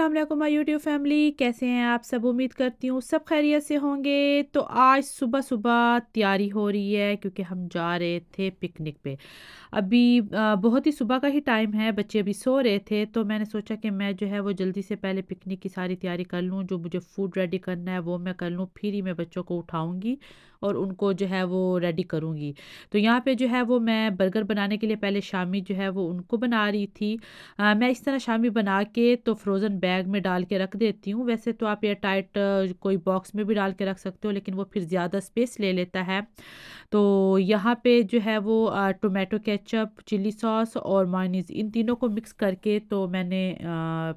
अस्सलाम वालेकुम my YouTube family, कैसे हैं आप सब। उम्मीद करती हूँ सब खैरियत से होंगे। तो आज सुबह सुबह तैयारी हो रही है क्योंकि हम जा रहे थे पिकनिक पे। अभी बहुत ही सुबह का ही टाइम है, बच्चे अभी सो रहे थे तो मैंने सोचा कि मैं जो है वो जल्दी से पहले पिकनिक की सारी तैयारी कर लूँ। जो मुझे फूड रेडी करना है वो मैं कर लूँ, फिर ही मैं बच्चों को उठाऊँगी और उनको जो है वो रेडी करूँगी। तो यहाँ पे जो है वो मैं बर्गर बनाने के लिए पहले शामी जो है वो उनको बना रही थी। मैं इस तरह शामी बना के तो फ्रोज़न बैग में डाल के रख देती हूँ। वैसे तो आप एयर टाइट कोई बॉक्स में भी डाल के रख सकते हो, लेकिन वो फिर ज़्यादा स्पेस ले लेता है। तो यहाँ पे जो है वो टोमेटो केचप, चिली सॉस और मायोनीज़ इन तीनों को मिक्स करके तो मैंने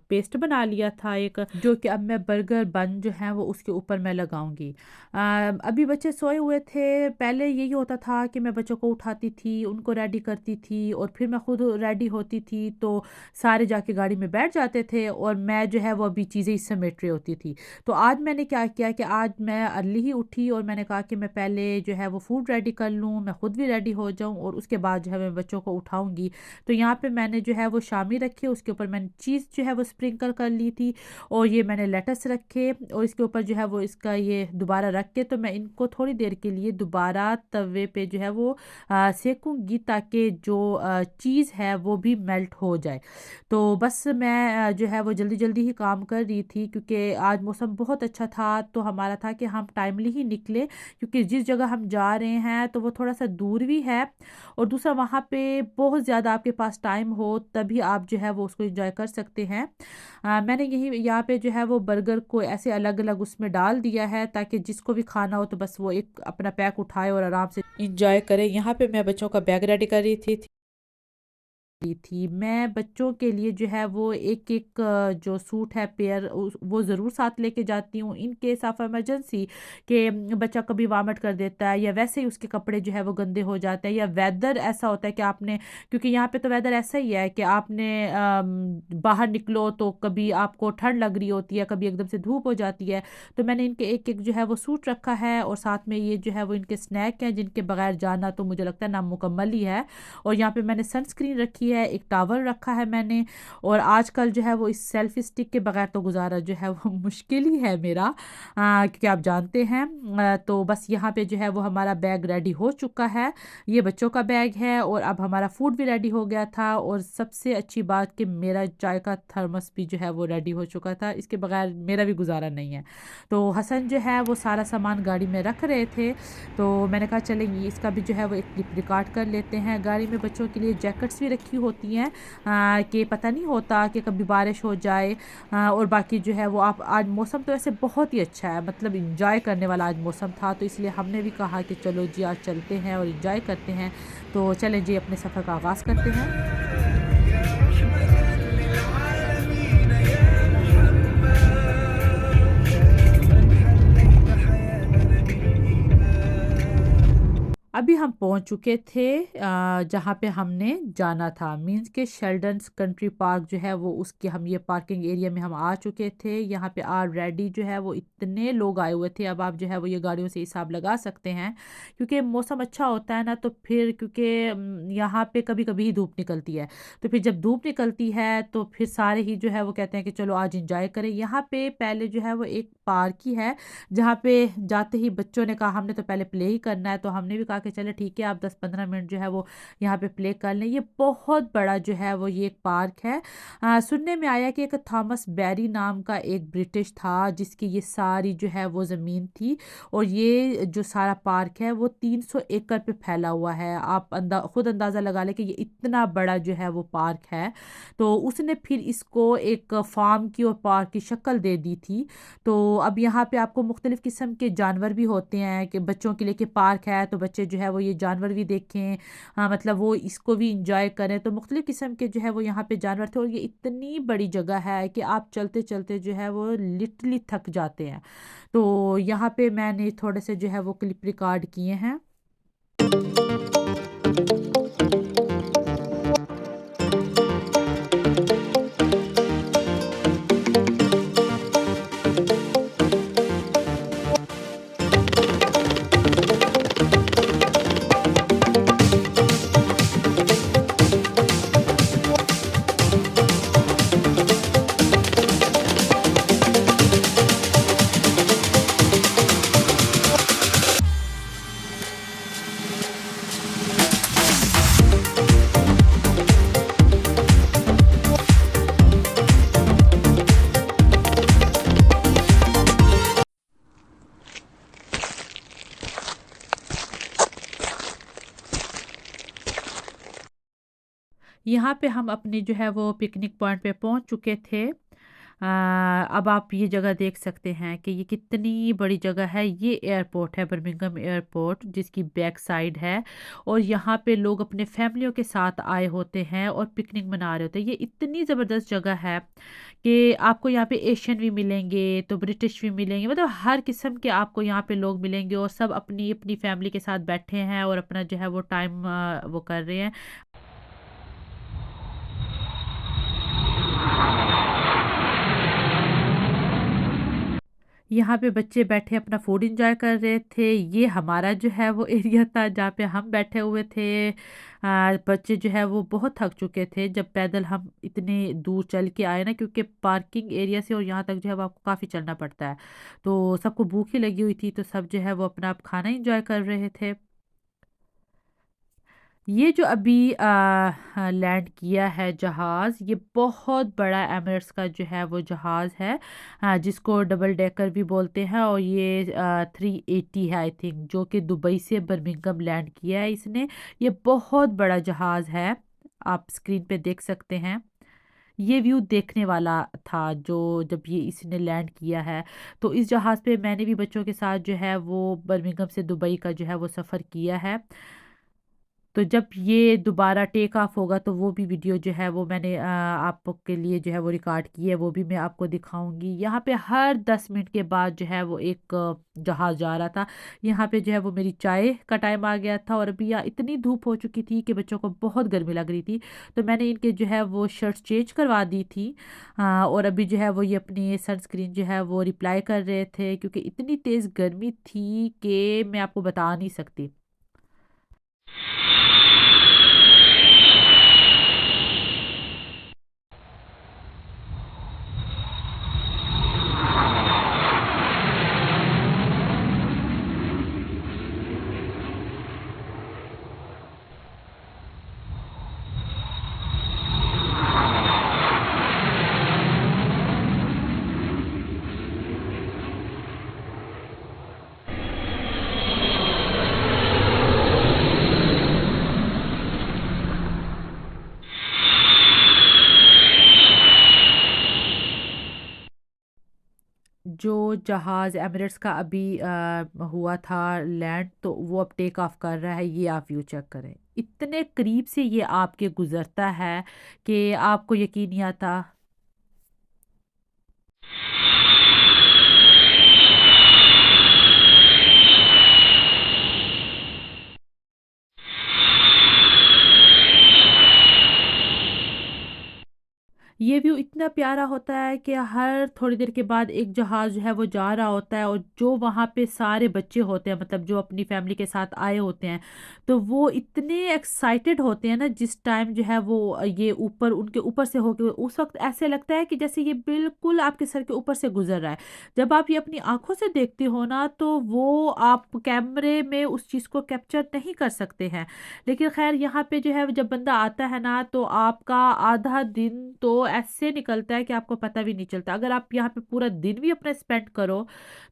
पेस्ट बना लिया था एक, जो कि अब मैं बर्गर बन जो है वो उसके ऊपर मैं लगाऊंगी। अभी बच्चे सोए हुए थे। पहले यही होता था कि मैं बच्चों को उठाती थी, उनको रेडी करती थी और फिर मैं खुद रेडी होती थी, तो सारे जाके गाड़ी में बैठ जाते थे और मैं जो है वो अभी चीज़ें इस समेट रही होती थी। तो आज मैंने क्या किया कि आज मैं अर्ली ही उठी और मैंने कहा कि मैं पहले जो है वो फूड रेडी कर लूँ, मैं खुद भी रेडी हो जाऊँ और उसके बाद जो है मैं बच्चों को उठाऊँगी। तो यहाँ पे मैंने जो है वो शामी रखे, उसके ऊपर मैंने चीज़ जो है वो स्प्रिंकल कर ली थी और ये मैंने लेटस रखे और इसके ऊपर जो है वो इसका ये दोबारा रख के तो मैं इनको थोड़ी देर के लिए दोबारा तवे पे जो है वो सेकूंगी, ताकि जो चीज़ है वो भी मेल्ट हो जाए। तो बस मैं जो है वो जल्दी जल्दी ही काम कर रही थी क्योंकि आज मौसम बहुत अच्छा था। तो हमारा था कि हम टाइमली ही निकले क्योंकि जिस जगह हम जा रहे हैं तो वो थोड़ा सा दूर भी है और दूसरा वहाँ पे बहुत ज़्यादा आपके पास टाइम हो तभी आप जो है वो उसको एंजॉय कर सकते हैं। मैंने यही यहाँ पे जो है वो बर्गर को ऐसे अलग अलग उसमें डाल दिया है ताकि जिसको भी खाना हो तो बस वो एक अपना पैक उठाए और आराम से इंजॉय करे। यहाँ पे मैं बच्चों का बैग रेडी कर रही थी। मैं बच्चों के लिए जो है वो एक एक जो सूट है पेयर वो ज़रूर साथ लेके जाती हूँ इन केस ऑफ इमरजेंसी कि बच्चा कभी वामिट कर देता है या वैसे ही उसके कपड़े जो है वो गंदे हो जाते हैं या वेदर ऐसा होता है कि आपने, क्योंकि यहाँ पे तो वेदर ऐसा ही है कि आपने बाहर निकलो तो कभी आपको ठंड लग रही होती है, कभी एकदम से धूप हो जाती है। तो मैंने इनके एक एक जो है वो सूट रखा है और साथ में ये जो है वो इनके स्नैक हैं जिनके बगैर जाना तो मुझे लगता है नामुकम्मल ही है। और यहाँ पे मैंने सनस्क्रीन रखी है, एक टावल रखा है मैंने। और आजकल जो है वो इस सेल्फी स्टिक के बगैर तो गुजारा जो है वो मुश्किल ही है मेरा, क्योंकि आप जानते हैं। तो बस यहाँ पे जो है वो हमारा बैग रेडी हो चुका है। ये बच्चों का बैग है और अब हमारा फूड भी रेडी हो गया था और सबसे अच्छी बात कि मेरा चाय का थर्मस भी जो है वो रेडी हो चुका था, इसके बगैर मेरा भी गुजारा नहीं है। तो हसन जो है वो सारा सामान गाड़ी में रख रहे थे तो मैंने कहा चलेंगे इसका भी जो है वो एक क्लिप रिकॉर्ड कर लेते हैं। गाड़ी में बच्चों के लिए जैकेट्स भी रखी होती हैं कि पता नहीं होता कि कभी बारिश हो जाए। और बाकी जो है वो आप, आज मौसम तो वैसे बहुत ही अच्छा है, मतलब इंजॉय करने वाला आज मौसम था, तो इसलिए हमने भी कहा कि चलो जी आज चलते हैं और इंजॉय करते हैं। तो चलें जी अपने सफ़र का आगाज़ करते हैं। अभी हम पहुंच चुके थे जहाँ पे हमने जाना था, मींस के शेल्डन्स कंट्री पार्क जो है वो उसके हम ये पार्किंग एरिया में हम आ चुके थे। यहाँ पे ऑलरेडी जो है वो इतने लोग आए हुए थे, अब आप जो है वो ये गाड़ियों से हिसाब लगा सकते हैं क्योंकि मौसम अच्छा होता है ना। तो फिर क्योंकि यहाँ पे कभी कभी ही धूप निकलती है, तो फिर जब धूप निकलती है तो फिर सारे ही जो है वो कहते हैं कि चलो आज इंजॉय करें। यहाँ पे पहले जो है वो एक पार्क ही है जहाँ पे जाते ही बच्चों ने कहा हमने तो पहले प्ले ही करना है, तो हमने भी कहा कि चले ठीक है आप 10-15 मिनट जो है वो यहाँ पे प्ले कर लें। ये बहुत बड़ा जो है वो ये एक पार्क है। सुनने में आया कि एक थॉमस बेरी नाम का एक ब्रिटिश था जिसकी ये सारी जो है वो ज़मीन थी और ये जो सारा पार्क है वो 300 एकड़ पे फैला हुआ है। आप खुद अंदाज़ा लगा लें कि ये इतना बड़ा जो है वो पार्क है। तो उसने फिर इसको एक फार्म की और पार्क की शक्ल दे दी थी। तो अब यहाँ पे आपको मुख्तलिफ़ किस्म के जानवर भी होते हैं कि बच्चों के लिए कि पार्क है तो बच्चे जो है वो ये जानवर भी देखें, हाँ मतलब वो इसको भी इंजॉय करें। तो मुख्तलिफ़ किस्म के जो है वो यहाँ पे जानवर थे और ये इतनी बड़ी जगह है कि आप चलते चलते जो है वो लिटरली थक जाते हैं। तो यहाँ पे मैंने थोड़े से जो है वो क्लिप रिकॉर्ड किए हैं। यहाँ पे हम अपने जो है वो पिकनिक पॉइंट पे पहुँच चुके थे। अब आप ये जगह देख सकते हैं कि ये कितनी बड़ी जगह है। ये एयरपोर्ट है, बर्मिंघम एयरपोर्ट, जिसकी बैक साइड है। और यहाँ पे लोग अपने फैमिलियों के साथ आए होते हैं और पिकनिक मना रहे होते हैं। ये इतनी ज़बरदस्त जगह है कि आपको यहाँ पे एशियन भी मिलेंगे, तो ब्रिटिश भी मिलेंगे, मतलब हर किस्म के आपको यहाँ पे लोग मिलेंगे और सब अपनी अपनी फैमिली के साथ बैठे हैं और अपना जो है वो टाइम वो कर रहे हैं। यहाँ पे बच्चे बैठे अपना फूड एंजॉय कर रहे थे। ये हमारा जो है वो एरिया था जहाँ पे हम बैठे हुए थे। बच्चे जो है वो बहुत थक चुके थे जब पैदल हम इतने दूर चल के आए ना, क्योंकि पार्किंग एरिया से और यहाँ तक जो है वो आपको काफ़ी चलना पड़ता है। तो सबको भूख ही लगी हुई थी, तो सब जो है वो अपना आप खाना एंजॉय कर रहे थे। ये जो अभी लैंड किया है जहाज़, ये बहुत बड़ा एमिरेट्स का जो है वो जहाज़ है, जिसको डबल डेकर भी बोलते हैं। और ये 380 है आई थिंक, जो कि दुबई से बर्मिंघम लैंड किया है इसने। ये बहुत बड़ा जहाज़ है, आप स्क्रीन पे देख सकते हैं। ये व्यू देखने वाला था जो जब ये इसने लैंड किया है। तो इस जहाज़ पे मैंने भी बच्चों के साथ जो है वो बर्मिंघम से दुबई का जो है वो सफ़र किया है। तो जब ये दोबारा टेक ऑफ होगा तो वो भी वीडियो जो है वो मैंने आपके लिए जो है वो रिकॉर्ड की है, वो भी मैं आपको दिखाऊंगी। यहाँ पे हर 10 मिनट के बाद जो है वो एक जहाज जा रहा था। यहाँ पे जो है वो मेरी चाय का टाइम आ गया था और अभी यहाँ इतनी धूप हो चुकी थी कि बच्चों को बहुत गर्मी लग रही थी। तो मैंने इनके जो है वो शर्ट्स चेंज करवा दी थी। और अभी जो है वो ये अपनी सनस्क्रीन जो है वो रिप्लाई कर रहे थे, क्योंकि इतनी तेज़ गर्मी थी कि मैं आपको बता नहीं सकती। जो जहाज़ एमिरेट्स का अभी हुआ था लैंड, तो वो अब टेक ऑफ कर रहा है। ये आप व्यू चेक करें, इतने करीब से ये आपके गुजरता है कि आपको यकीन नहीं आता। ये व्यू इतना प्यारा होता है कि हर थोड़ी देर के बाद एक जहाज जो है वो जा रहा होता है, और जो वहाँ पे सारे बच्चे होते हैं, मतलब जो अपनी फैमिली के साथ आए होते हैं, तो वो इतने एक्साइटेड होते हैं ना जिस टाइम जो है वो ये ऊपर उनके ऊपर से होके, उस वक्त ऐसे लगता है कि जैसे ये बिल्कुल आपके सर के ऊपर से गुजर रहा है। जब आप ये अपनी आंखों से देखते हो ना, तो वो आप कैमरे में उस चीज़ को कैप्चर नहीं कर सकते हैं। लेकिन खैर यहाँ पे जो है जब बंदा आता है ना, तो आपका आधा दिन तो ऐसे निकलता है कि आपको पता भी नहीं चलता। अगर आप यहाँ पे पूरा दिन भी अपना स्पेंड करो,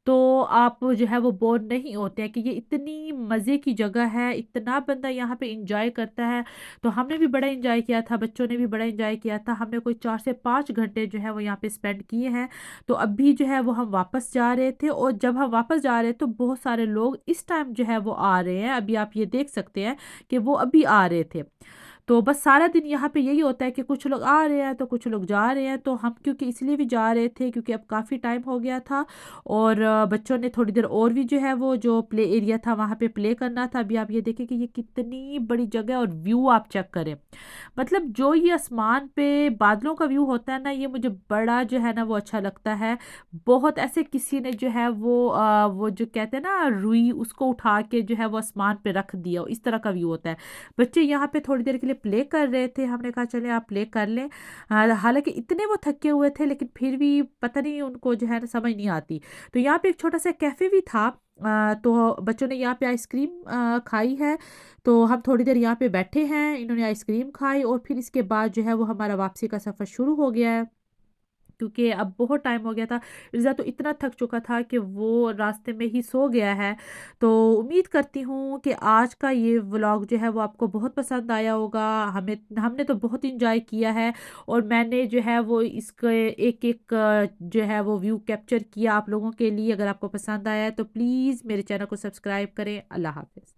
तो आप जो है वो बोर नहीं होते हैं, कि ये इतनी मज़े की जगह है, इतना बंदा यहाँ पे इंजॉय करता है। तो हमने भी बड़ा इंजॉय किया था, बच्चों ने भी बड़ा इंजॉय किया था। हमने कोई 4 से 5 घंटे जो है वो यहाँ पे स्पेंड किए हैं। तो अभी जो है वो हम वापस जा रहे थे, और जब हम वापस जा रहे थे तो बहुत सारे लोग इस टाइम जो है वो आ रहे हैं। अभी आप ये देख सकते हैं कि वो अभी आ रहे थे। तो बस सारा दिन यहाँ पे यही होता है कि कुछ लोग आ रहे हैं तो कुछ लोग जा रहे हैं। तो हम क्योंकि इसलिए भी जा रहे थे क्योंकि अब काफ़ी टाइम हो गया था, और बच्चों ने थोड़ी देर और भी जो है वो जो प्ले एरिया था वहाँ पे प्ले करना था। अभी आप ये देखें कि ये कितनी बड़ी जगह है, और व्यू आप चेक करें। मतलब जो ये आसमान पे बादलों का व्यू होता है ना, ये मुझे बड़ा जो है ना वो अच्छा लगता है। बहुत ऐसे किसी ने जो है वो जो कहते हैं ना रुई, उसको उठा के जो है वो आसमान पे रख दिया, इस तरह का व्यू होता है। बच्चे यहाँ पे थोड़ी देर के लिए प्ले कर रहे थे, हमने कहा चले आप प्ले कर लें। हालांकि इतने वो थके हुए थे, लेकिन फिर भी पता नहीं उनको जो है ना समझ नहीं आती। तो यहाँ पे एक छोटा सा कैफ़े भी था। तो बच्चों ने यहाँ पे आइसक्रीम खाई है। तो हम थोड़ी देर यहाँ पे बैठे हैं, इन्होंने आइसक्रीम खाई, और फिर इसके बाद जो है वो हमारा वापसी का सफ़र शुरू हो गया है। क्योंकि अब बहुत टाइम हो गया था। इर्ज़ा तो इतना थक चुका था कि वो रास्ते में ही सो गया है। तो उम्मीद करती हूँ कि आज का ये व्लॉग जो है वो आपको बहुत पसंद आया होगा। हमें हमने तो बहुत इंजॉय किया है, और मैंने जो है वो इसके एक-एक जो है वो व्यू कैप्चर किया आप लोगों के लिए। अगर आपको पसंद आया है तो प्लीज़ मेरे चैनल को सब्सक्राइब करें। अल्लाह हाफ़िज़।